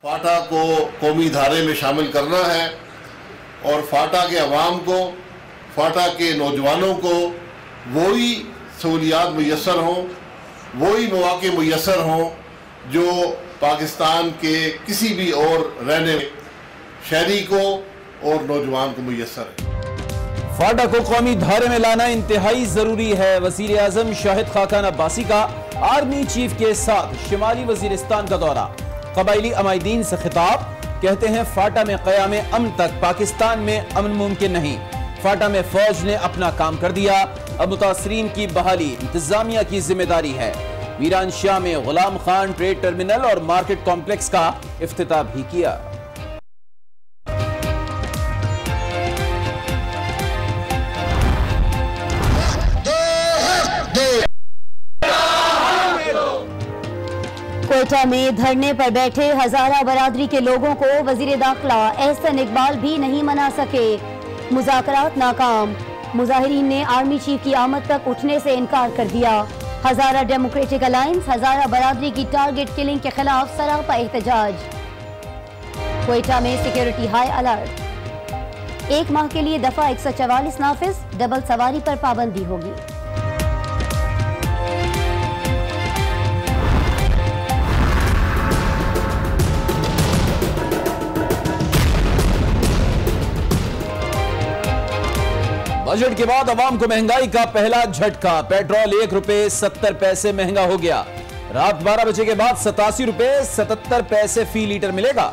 फाटा को कौमी धारे में शामिल करना है और फाटा के अवाम को, फाटा के नौजवानों को वही सहूलियात मुयस्सर हों, वही मौके मुयस्सर हों जो पाकिस्तान के किसी भी और रहने शहरी को और नौजवान को मुयस्सर है। फाटा को कौमी धारे में लाना इंतहाई जरूरी है। वजीर आजम शाहिद खाकान अब्बासी का आर्मी चीफ के साथ शिमाली वजीरिस्तान का दौरा, कबायली अमायदीन से खिताब। कहते हैं फाटा में क़याम अमन तक पाकिस्तान में अमन मुमकिन नहीं। फाटा में फौज ने अपना काम कर दिया, अब मुतासरीन की बहाली इंतजामिया की जिम्मेदारी है। वीरान शाह में गुलाम खान ट्रेड टर्मिनल और मार्केट कॉम्प्लेक्स का इफ्तिताह भी किया। कोयटा में धरने पर बैठे हजारा बरादरी के लोगों को वजीर दाखिला एहसन इकबाल भी नहीं मना सके। मुज़ाकरात नाकाम। मुजाहिरीन ने आर्मी चीफ की आमद तक उठने से इनकार कर दिया। हजारा डेमोक्रेटिक अलायंस हजारा बरादरी की टारगेट किलिंग के खिलाफ सरापा एहतजाज। कोयटा में सिक्योरिटी हाई अलर्ट। 1 माह के लिए दफा 144 नाफिज, डबल सवारी पर पाबंदी होगी। बजट के बाद अवाम को महंगाई का पहला झटका। पेट्रोल 1 रुपए 70 पैसे महंगा हो गया। रात 12 बजे के बाद 87 रुपए 77 पैसे फी लीटर मिलेगा।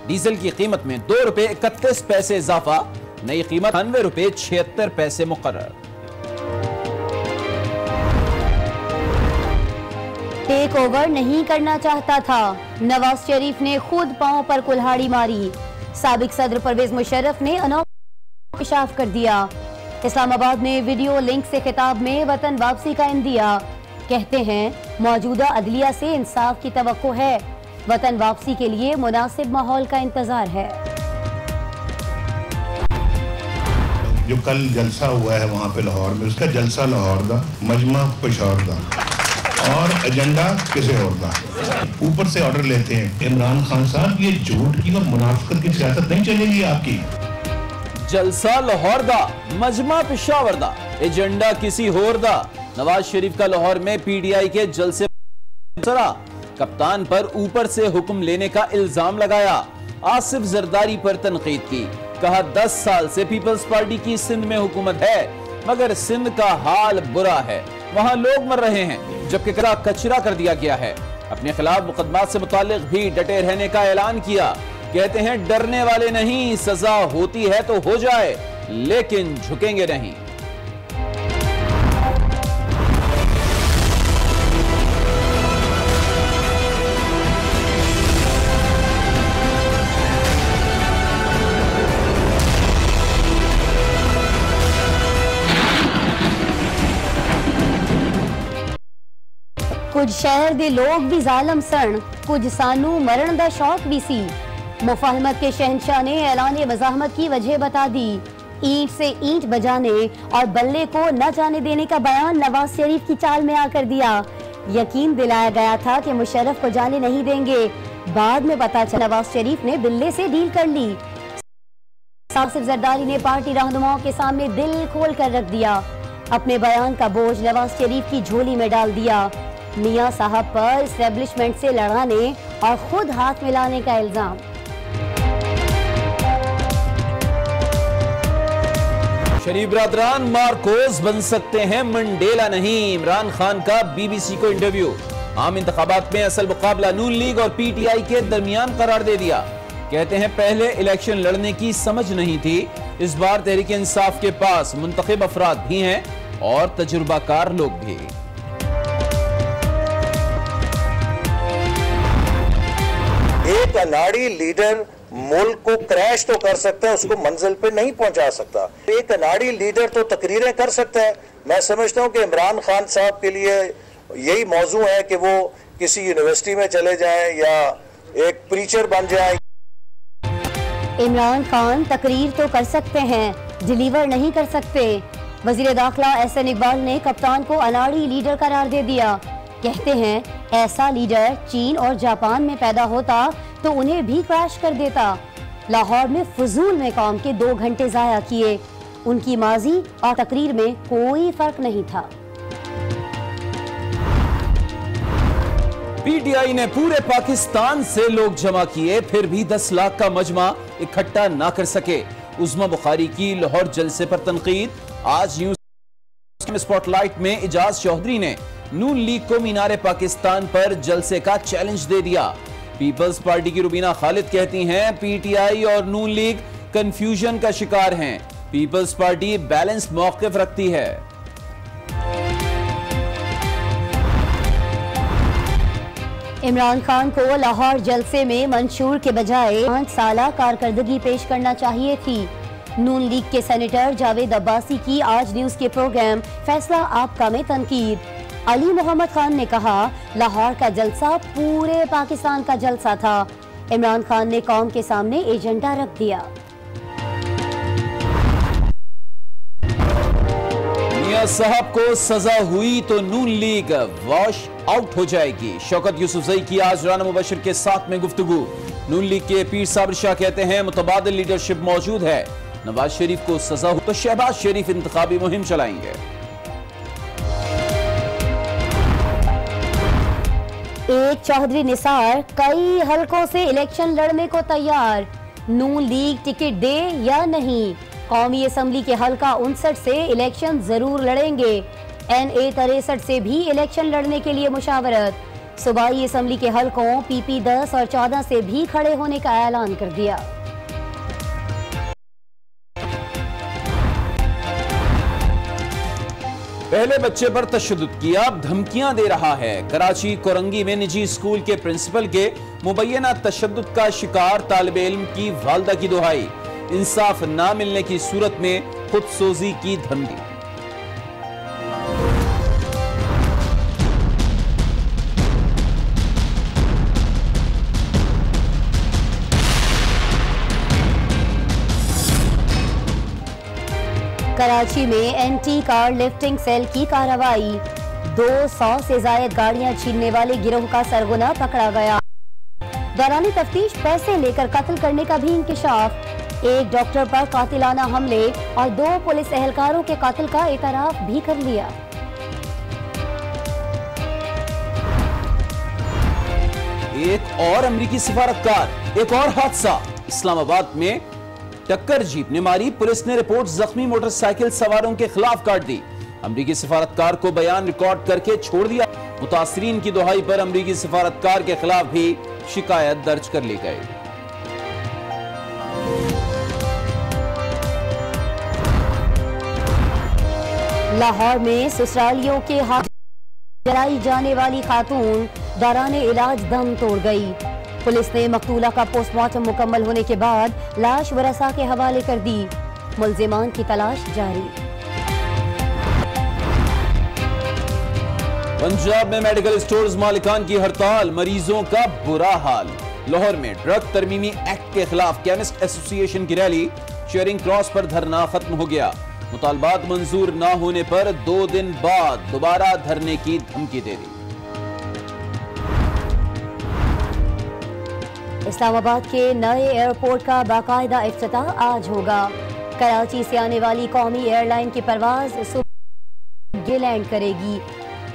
डीजल की कीमत में 2 रुपए 31 पैसे इजाफा, नई कीमत 98 रुपए 76 पैसे मुकर्रर। टेक ओवर नहीं करना चाहता था, नवाज शरीफ ने खुद पांव पर कुल्हाड़ी मारी। साबिक सदर परवेज मुशर्रफ ने अनोखा इंकशाफ कर दिया। इस्लामाबाद में वीडियो लिंक से खिताब में वतन वापसी का इंदिया। कहते हैं मौजूदा अदलिया से इंसाफ की तवक्को है, वतन वापसी के लिए मुनासिब माहौल का इंतजार है। जो कल जलसा हुआ है वहाँ पे लाहौर में, उसका जलसा लाहौर का, मजमा पेशावर का और एजेंडा किसी और का। ऊपर से ऑर्डर लेते हैं इमरान खान साहब, ये झूठ की और मुनाफिकत की सियासत नहीं चलेगी आपकी। जलसा लाहौर दा, मजमा पेशावर दा, एजेंडा किसी होर दा। नवाज शरीफ का लाहौर में पीटीआई के जलसे कप्तान पर ऊपर से हुक्म लेने का इल्जाम लगाया। आसिफ जरदारी पर तनकीद की, कहा 10 साल से पीपल्स पार्टी की सिंध में हुकूमत है मगर सिंध का हाल बुरा है, वहां लोग मर रहे हैं जबकि कचरा कर दिया गया है। अपने खिलाफ मुकदमात से मुतालिक भी डटे रहने का ऐलान किया। कहते हैं डरने वाले नहीं, सजा होती है तो हो जाए लेकिन झुकेंगे नहीं। कुछ शहर दे लोग भी जालम सन, कुछ सानू मरण दा शौक भी सी। मुफाहमत के शहंशाह ने ऐलान मज़ाहमत की वजह बता दी। ईंट से ईंट बजाने और बल्ले को न जाने देने का बयान नवाज शरीफ की चाल में आकर दिया। यकीन दिलाया गया था कि मुशर्रफ को जाने नहीं देंगे, बाद में पता चला नवाज शरीफ ने बिल्ले से डील कर ली। आसिफ जरदारी ने पार्टी रहनुमाओं के सामने दिल खोल कर रख दिया। अपने बयान का बोझ नवाज शरीफ की झोली में डाल दिया। मियां साहब पर एस्टेब्लिशमेंट से लड़ाने और खुद हाथ मिलाने का इल्जाम। शरीफ बरादरान मार्कोस बन सकते हैं, मंडेला नहीं। इमरान खान का बीबीसी को इंटरव्यू। आम इंतखाबात में असल मुकाबला नून लीग और पीटीआई के दरमियान करार दे दिया। कहते हैं पहले इलेक्शन लड़ने की समझ नहीं थी, इस बार तहरीक इंसाफ के पास मुंतखब अफराद भी हैं और तजुर्बाकार लोग भी। एक अनाड़ी लीडर मुल्क को क्रैश तो कर सकता है, उसको मंजिल पे नहीं पहुंचा सकता। एक अनाड़ी लीडर तो तकरीरें कर सकता है। मैं समझता हूं कि इमरान खान साहब के लिए यही मौजू है कि वो किसी यूनिवर्सिटी में चले जाएं या एक प्रीचर बन जाएं। इमरान खान तकरीर तो कर सकते हैं, डिलीवर नहीं कर सकते। वजीर दाखिला एहसन इकबाल ने कप्तान को अनाड़ी लीडर करार दे दिया। कहते हैं ऐसा लीडर चीन और जापान में पैदा होता तो उन्हें भी क्रैश कर देता। लाहौर में फजूल में काम के 2 घंटे जाया किए। उनकी माजी और तकरीर में कोई फर्क नहीं था। पीटीआई ने पूरे पाकिस्तान से लोग जमा किए, फिर भी 10 लाख का मजमा इकट्ठा ना कर सके। उस्मा बुखारी की लाहौर जलसे पर तनकीद। आज न्यूज़ स्पॉटलाइट में इजाज चौधरी ने नून लीग को मीनारे पाकिस्तान पर जलसे का चैलेंज दे दिया। पीपल्स पार्टी की रुबीना खालिद कहती हैं पीटीआई और नून लीग कंफ्यूजन का शिकार हैं। पीपल्स पार्टी बैलेंस्ड मौक़िफ़ रखती है। इमरान खान को लाहौर जलसे में मंशूर के बजाय 5 साला कारकर्दगी पेश करना चाहिए थी। नून लीग के सेनेटर जावेद अब्बासी की आज न्यूज़ के प्रोग्राम फैसला आपका में तनकीद। अली मोहम्मद खान ने कहा लाहौर का जलसा पूरे पाकिस्तान का जलसा था। इमरान खान ने कौम के सामने एजेंडा रख दिया। मियां साहब को सजा हुई तो नून लीग वॉश आउट हो जाएगी। शौकत यूसुफजई की आज राना मुबशिर के साथ में गुफ्तगू। नून लीग के पीर साबिर शाह कहते हैं मुतबादिल लीडरशिप मौजूद है। नवाज शरीफ को सजा हो तो शहबाज शरीफ इंतखाबी मुहिम चलाएंगे। एक चौधरी निसार कई हलकों से इलेक्शन लड़ने को तैयार। नून लीग टिकट दे या नहीं, कौमी असम्बली के हलका 59 से इलेक्शन जरूर लड़ेंगे। NA 63 से भी इलेक्शन लड़ने के लिए मुशावरत। सूबाई असम्बली के हलकों PP 10 और 14 से भी खड़े होने का ऐलान कर दिया। पहले बच्चे पर तशद्दुद किया, अब धमकियां दे रहा है। कराची कोरंगी में निजी स्कूल के प्रिंसिपल के मुबैना तशद्दुद का शिकार तालिबे इल्म की वालदा की दुहाई। इंसाफ ना मिलने की सूरत में खुदसोजी की धमकी। कराची में एंटी कार लिफ्टिंग सेल की कार्रवाई। 200 से जायद गाड़ियां छीनने वाले गिरोह का सरगना पकड़ा गया। दौरान तफ्तीश पैसे लेकर कत्ल करने का भी इंकिशाफ। एक डॉक्टर पर कातिलाना हमले और 2 पुलिस एहलकारों के कत्ल का इतराफ भी कर लिया। एक और अमरीकी सिफारतकार, एक और हादसा। इस्लामाबाद में टक्कर जीप ने मारी, पुलिस ने रिपोर्ट जख्मी मोटरसाइकिल सवारों के खिलाफ काट दी। अमरीकी सिफारतकार को बयान रिकॉर्ड करके छोड़ दिया। मुतासरीन की दुहाई पर अमरीकी सिफारतकार के खिलाफ भी शिकायत दर्ज कर ली गई। लाहौर में ससुरालियों के हाथ जलाई जाने वाली खातून दौरान इलाज दम तोड़ गई। पुलिस ने मकतूला का पोस्टमार्टम मुकम्मल होने के बाद लाश वरसा के हवाले कर दी। मुल्जिमान की तलाश जारी। पंजाब में मेडिकल स्टोर्स मालिकान की हड़ताल, मरीजों का बुरा हाल। लाहौर में ड्रग तरमीमी एक्ट के खिलाफ केमिस्ट एसोसिएशन की रैली, चेयरिंग क्रॉस पर धरना खत्म हो गया। मुतालबात मंजूर न होने पर 2 दिन बाद दोबारा धरने की धमकी दे दी। इस्लामाबाद के नए एयरपोर्ट का बाकायदा इफ्तिताह आज होगा। कराची से आने वाली कौमी एयरलाइन की परवाज सुबह लैंड करेगी।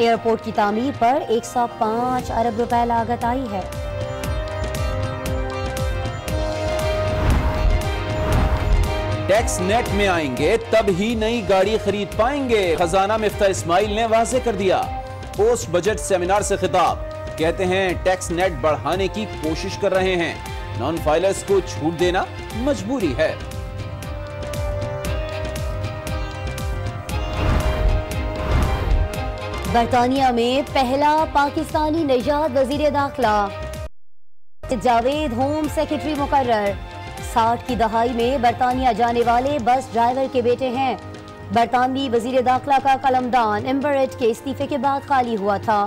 एयरपोर्ट की तामीर पर 105 अरब रुपए लागत आई है। टैक्स नेट में आएंगे तब ही नई गाड़ी खरीद पाएंगे। खजाना मिफ्ता इस्माइल ने वाज़ेह कर दिया। पोस्ट बजट सेमिनार से खिताब, कहते हैं टैक्स नेट बढ़ाने की कोशिश कर रहे हैं। नॉन फाइलर्स को छूट देना मजबूरी है। बरतानिया में पहला पाकिस्तानी निजात वजीर दाखिला, जावेद होम सेक्रेटरी मुकर्रर। 60 की दहाई में बरतानिया जाने वाले बस ड्राइवर के बेटे हैं। बरतानवी वजीर दाखिला का कलमदान एम्बरेट के इस्तीफे के बाद खाली हुआ था,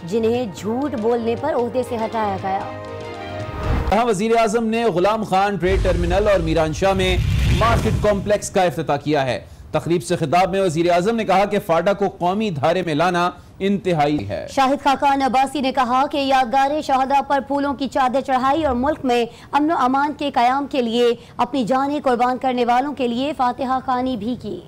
जिन्हें झूठ बोलने पर ओहदे से हटाया गया। वजीर आजम ने गुलाम खान ट्रेड टर्मिनल और मीरानशाह में मार्केट कॉम्प्लेक्स का इफ्तिताह किया है। तकरीब से खिताब में वजीर आजम ने कहा कि फाडा को कौमी धारे में लाना इंतहाई है। शाहिद खाकान अब्बासी ने कहा कि यादगार शहादा पर फूलों की चादर चढ़ाई और मुल्क में अमन व अमान के कयाम के लिए अपनी जानें कुर्बान करने वालों के लिए फातिहा खानी भी की।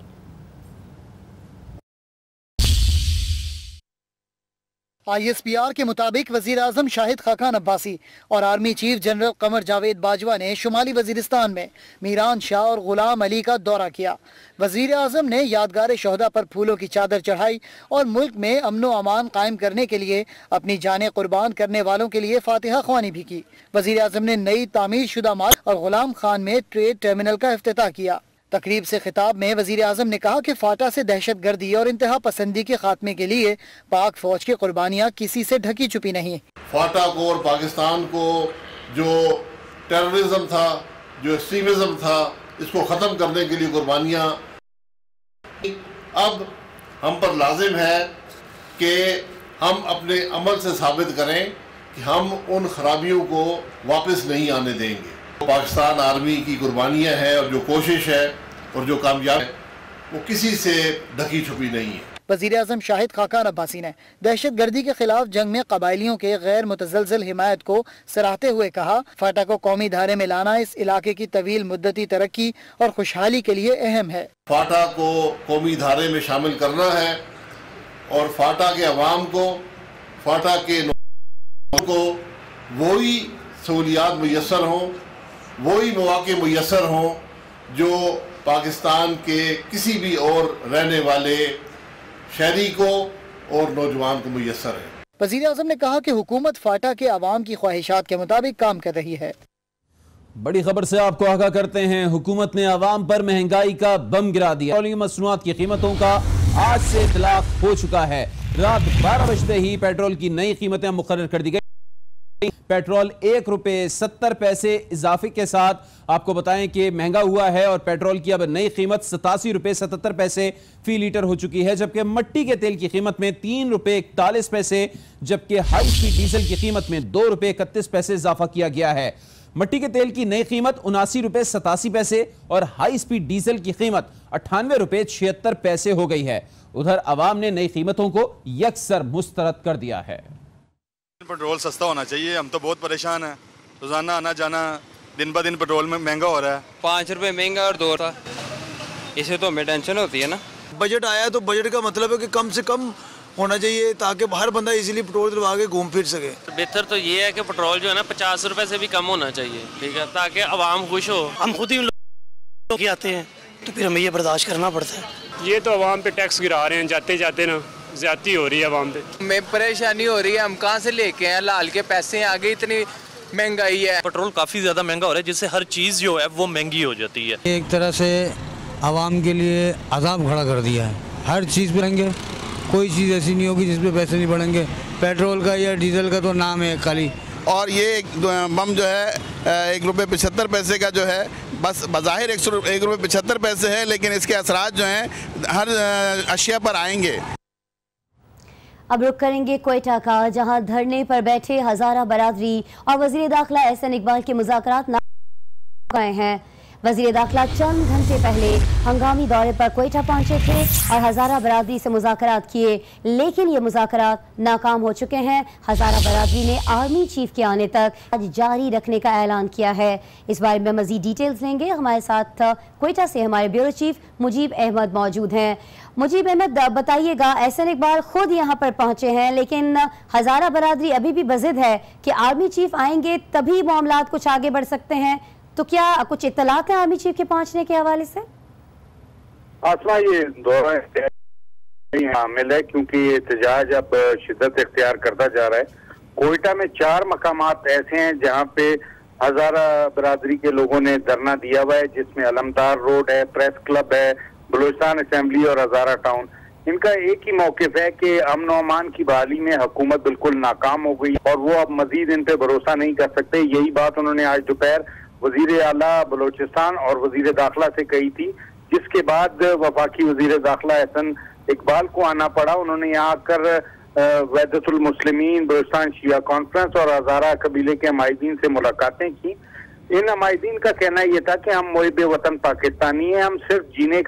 ISPR के मुताबिक वजीर आजम शाहिद खाकान अब्बासी और army chief general Qamar Javed Bajwa ने शुमाली वजीरिस्तान में मीरान शाह और गुलाम अली का दौरा किया। वजीर आजम ने यादगार शहदा पर फूलों की चादर चढ़ाई और मुल्क में अमन व अमान कायम करने के लिए अपनी जानें कुर्बान करने वालों के लिए फातिहा ख्वानी भी की। वजीर आजम ने नई तामीर शुदा मार्ग और गुलाम खान में ट्रेड टर्मिनल का इफ्तिताह किया। तकरीब से खिताब में वजीर आजम ने कहा कि फाटा से दहशत गर्दी और इंतहा पसंदी के खात्मे के लिए पाक फौज की कुर्बानियाँ किसी से ढकी छुपी नहीं। फाटा को और पाकिस्तान को जो टेररिज्म था, जो एक्सट्रीमिज्म था, इसको ख़त्म करने के लिए कुर्बानियाँ अब हम पर लाजिम है कि हम अपने अमल से साबित करें कि हम उन खराबियों को वापस नहीं आने देंगे। पाकिस्तान आर्मी की कुर्बानियाँ हैं और जो कोशिश है और जो कामयाब है वो किसी से ढकी छुपी नहीं है। वज़ीर आज़म शाहिद खाकान अब्बासी ने दहशत गर्दी के खिलाफ जंग में कबायलियों के गैर मुतज़लज़ल हिमायत को सराहते हुए कहा, फाटा को कौमी धारे में लाना इस इलाके की तवील मुद्दती तरक्की और खुशहाली के लिए अहम है। फाटा को कौमी धारे में शामिल करना है और फाटा के अवाम को, फाटा के को वही सहूलियात मुयस्सर हों, वही मौके मुयस्सर हों जो पाकिस्तान के किसी भी और रहने वाले शहरी को और नौजवान को मुयस्सर है। वज़ीर आज़म ने कहा कि हुकूमत फाटा के अवाम की ख्वाहिशात के मुताबिक काम कर रही है। बड़ी खबर से आपको आगाह करते हैं, हुकूमत ने अवाम पर महंगाई का बम गिरा दिया। पेट्रोलियम मसनूआत की कीमतों का आज से इतलाक हो चुका है। रात 12 बजते ही पेट्रोल की नई कीमतें मुकर्रर कर दी गई। पेट्रोल 1 रुपए 70 पैसे इजाफे के साथ आपको बताएं कि महंगा हुआ है और पेट्रोल की अब नई कीमत 87 रुपए 77 पैसे फी लीटर हो चुकी है, जबकि मट्टी के तेल की कीमत में 3 रुपए 41 पैसे, जबकि हाई स्पीड डीजल की कीमत में 2 रुपए 31 पैसे इजाफा किया गया है। मट्टी के तेल की नई कीमत 79 रुपए 87 पैसे और हाई स्पीड डीजल की कीमत 98 रुपए 76 पैसे हो गई है। उधर अवाम ने नई कीमतों को यकसर मुस्तरद कर दिया है। पेट्रोल सस्ता होना चाहिए, हम तो बहुत परेशान हैं। रोजाना आना जाना दिन ब दिन पेट्रोल में महंगा हो रहा है। 5 रुपए महंगा और 2 था, इसे तो हमें टेंशन होती है ना। बजट आया तो बजट का मतलब है कि कम से कम होना चाहिए ताकि हर बंदा इजीली पेट्रोल दिलवा के घूम फिर सके। बेहतर तो ये है कि पेट्रोल जो है ना 50 रुपए से भी कम होना चाहिए, ठीक है, ताकि आवाम खुश हो। हम खुद ही लोग आते हैं तो फिर हमें ये बर्दाश्त करना पड़ता है। ये तो आवाम पे टैक्स गिरा रहे हैं, जाते जाते ना ज्यादती हो रही है आवाम पे। हमें परेशानी हो रही है, हम कहाँ से लेके आए, लाल के पैसे आगे इतनी महंगाई है। पेट्रोल काफ़ी ज़्यादा महंगा हो रहा है, जिससे हर चीज़ जो है वो महंगी हो जाती है। एक तरह से आवाम के लिए अजाब खड़ा कर दिया है। हर चीज़ पे रहेंगे, कोई चीज़ ऐसी नहीं होगी जिस पे पैसे नहीं बढ़ेंगे। पेट्रोल का या डीजल का तो नाम है खाली। और ये बम जो है 1 रुपये 75 पैसे का जो है, बस बज़ाहिर 1 रुपये 75 पैसे है, लेकिन इसके असरात जो हैं हर अशिया पर आएंगे। अब रुक करेंगे क्वेटा का, जहां धरने पर बैठे हजारा बरादरी और वजीर दाखिला एहसन इकबाल के मुज़ाकरात नाकाम गए हैं। वजीर दाखिला चंद घंटे पहले हंगामी दौरे पर क्वेटा पहुंचे थे और हजारा बरादरी से मुज़ाकरात किए, लेकिन ये मुज़ाकरात नाकाम हो चुके हैं। हजारा बरादरी ने आर्मी चीफ के आने तक आज जारी रखने का ऐलान किया है। इस बारे में मजीद डिटेल्स लेंगे। हमारे साथ क्वेटा से हमारे ब्यूरो चीफ मुजीब अहमद मौजूद हैं। मुजीब अहमद, बताइएगा, एहसन इकबाल खुद यहाँ पर पहुंचे हैं, लेकिन हजारा बरादरी अभी भी बज़िद है कि आर्मी चीफ आएंगे तभी मामलात कुछ आगे बढ़ सकते हैं, तो क्या कुछ इत्तलात है आर्मी चीफ के पहुंचने के हवाले से? आसमा, ये दौरा शामिल है क्योंकि एहतजाज अब शिद्दत इख्तियार करता जा रहा है। कोयटा में 4 मकामात ऐसे हैं जहाँ पे हजारा बरादरी के लोगों ने धरना दिया हुआ है, जिसमें अलमदार रोड है, प्रेस क्लब है, बलूचिस्तान असेंबली और हजारा टाउन। इनका एक ही मौक़िफ़ है कि अमन व अमान की बहाली में हुकूमत बिल्कुल नाकाम हो गई और वो अब मजीद इन पे भरोसा नहीं कर सकते। यही बात उन्होंने आज दोपहर वजीर आला बलूचिस्तान और वजीर दाखिला से कही थी, जिसके बाद वफाकी वजीर दाखिला एहसन इकबाल को आना पड़ा। उन्होंने यहाँ आकर वहदतुल मुस्लिमीन, बलूचिस्तान शिया कॉन्फ्रेंस और हजारा कबीले के हमायदीन से मुलाकातें की। इन हमायदीन का कहना यह था कि हम मुहिब वतन पाकिस्तानी हैं, हम सिर्फ जीने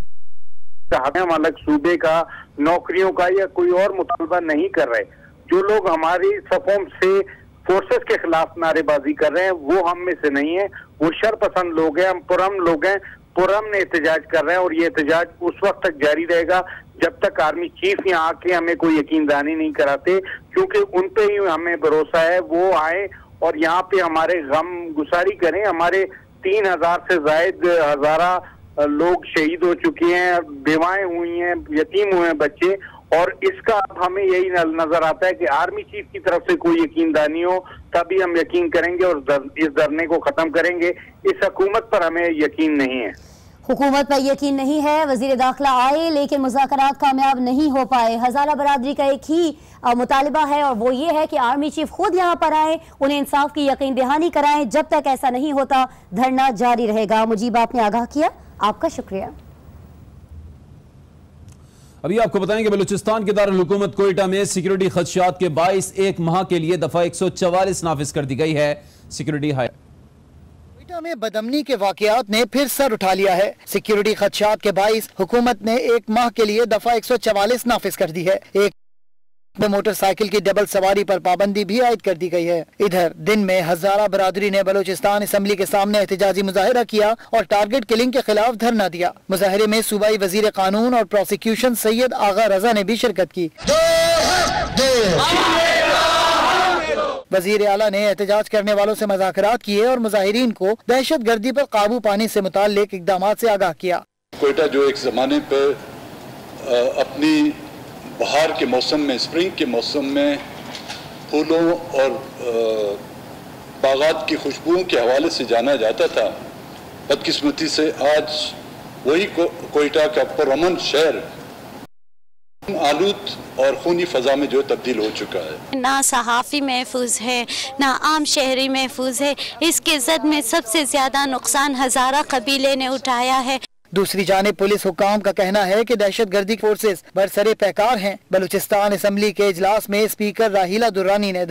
हम अलग सूबे का, नौकरियों का या कोई और मुतालबा नहीं कर रहे। जो लोग हमारी सफों से फोर्सेस के खिलाफ नारेबाजी कर रहे हैं वो हम में से नहीं है, वो शरपसंद लोग हैं, हम पुरअमन लोग हैं, पुरअमन एहतजाज कर रहे हैं और ये एहतजाज उस वक्त तक जारी रहेगा जब तक आर्मी चीफ यहाँ आके हमें कोई यकीनदानी नहीं कराते, क्योंकि उन पे ही हमें भरोसा है। वो आए और यहाँ पे हमारे गम गुसारी करें। हमारे 3000 से ज्यादा हजारा लोग शहीद हो चुके हैं, बेवाएं हुई हैं, यतीम हुए हैं बच्चे, और इसका अब हमें यही नजर आता है कि आर्मी चीफ की तरफ से कोई यकीनदानी हो तभी हम यकीन करेंगे और इस धरने को खत्म करेंगे। इस हुकूमत पर हमें यकीन नहीं है। हुकूमत पर यकीन नहीं है। वजीर दाखिला आए लेकिन मुज़ाकरात कामयाब नहीं हो पाए। हज़ारा बरादरी का एक ही मुतालिबा है और वो ये है कि आर्मी चीफ खुद यहाँ पर आए, उन्हें इंसाफ की यकीन दहानी कराएं। जब तक ऐसा नहीं होता धरना जारी रहेगा। मुजीब आपने आगाह किया, आपका शुक्रिया। अभी आपको बताएंगे बलूचिस्तान के दारुल हुकूमत कोयटा में सिक्योरिटी खदशात के बाइस एक माह के लिए दफा 144 नाफिज कर दी गई है। सिक्योरिटी हाई कोयटा में बदअमनी के वाकयात ने फिर सर उठा लिया है। सिक्योरिटी खदशात के बाइस हुकूमत ने एक माह के लिए दफा 144 नाफिज कर दी है। एक मोटरसाइकिल की डबल सवारी पर पाबंदी भी आयद कर दी गई है। इधर दिन में हज़ारा बरादरी ने बलूचिस्तान असम्बली के सामने एहतजाजी मुजाहिरा किया और टारगेट किलिंग के खिलाफ धरना दिया। मुजाहिरे में सूबाई वजीर कानून और प्रोसिक्यूशन सैयद आगा रजा ने भी शिरकत की। वजीर आला ने एहतजाज करने वालों से मुज़ाकरात किए और मुजाहिरीन को दहशत गर्दी पर काबू पाने से मुताल्लिक इक़दामात से आगाह किया। कोयटा जो एक जमाने पर अपनी बहार के मौसम में, स्प्रिंग के मौसम में फूलों और बागात की खुशबुओं के हवाले से जाना जाता था, बदकिस्मती से आज वही कोयटा का पुरअमन शहर आलूद और खूनी फजा में जो तब्दील हो चुका है। ना सहाफ़ी महफूज है, ना आम शहरी महफूज है। इसके जद में सबसे ज्यादा नुकसान हज़ारा कबीले ने उठाया है। दूसरी जानिब पुलिस हुकाम का कहना है कि दहशत गर्दी फोर्सेस बरसरे पैकार हैं। बलूचिस्तान असम्बली के इजलास में स्पीकर राहीला दुर्रानी ने